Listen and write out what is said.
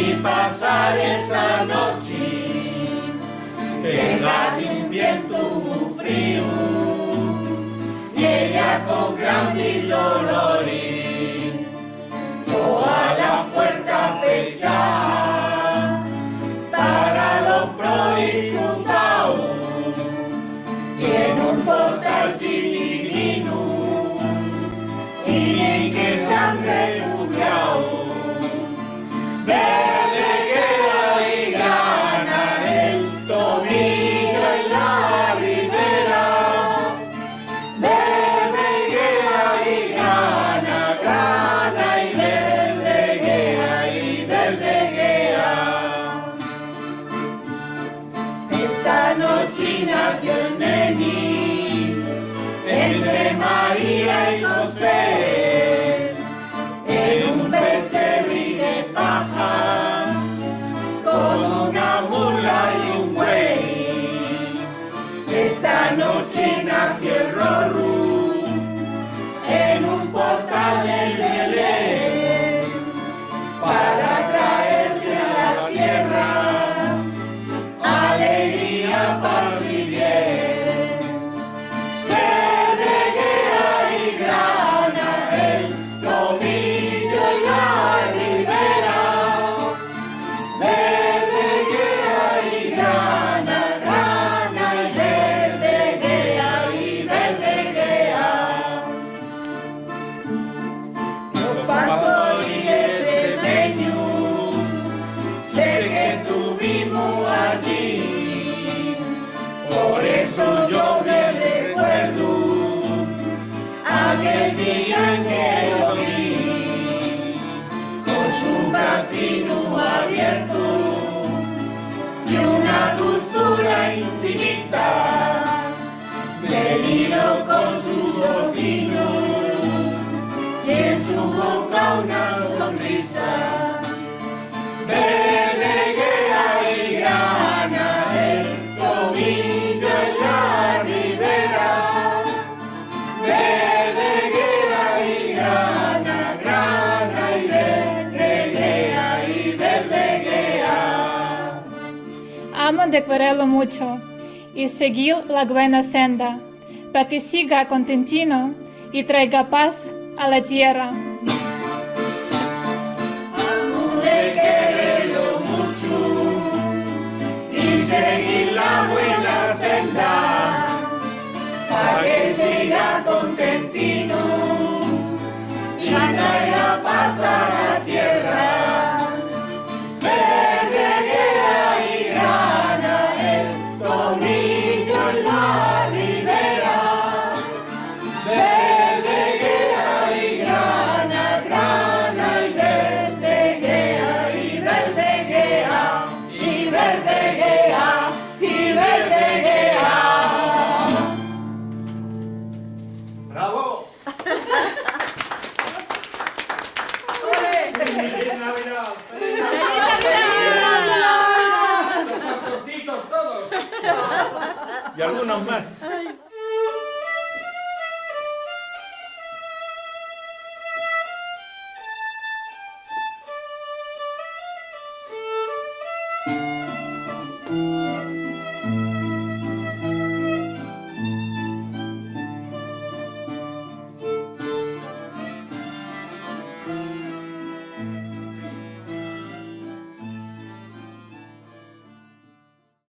y pasar esa noche deja de un viento muy frío y ella con grande dolor toda la puerta fecha para los prohijutados y en un portal chiquitino y en que se han refugiado. Verdeguea y gana el tobillo en la ribera. Verdeguea y gana y verdeguea. Esta noche nació el neni entre María y José en un pesebre de paja con una mula y un buey. Esta noche nació el Rorru en un portal en Belén para traerse a la tierra alegría, paz y bien. Verdeguea y grana el tomillo y la ribera. Verdeguea y grana y verdeguea. Yo pato y extremeño, sé que tuvimos allí, por eso yo me recuerdo aquel día en que lo vi, con su bracino abierto y una dulzura infinita, me miró con sus ojillos y en su boca una sonrisa. Verdeguea y grana el tobillo en la ribera. Verdeguea y grana y verdeguea. Amo de quererlo mucho y seguir la buena senda, para que siga contentino y traiga paz a la tierra. Amo de quererlo mucho y seguir la buena senda, para que siga contentino y traiga paz a la tierra. Verdeguea y grana el tobillo en la ribera. Verdeguea y grana y verdeguea y verdeguea y verdeguea y verdeguea. ¡Bravo! ¡Feliz Navidad! ¡Feliz Navidad! ¡Los pastorcitos todos! Y algunos más.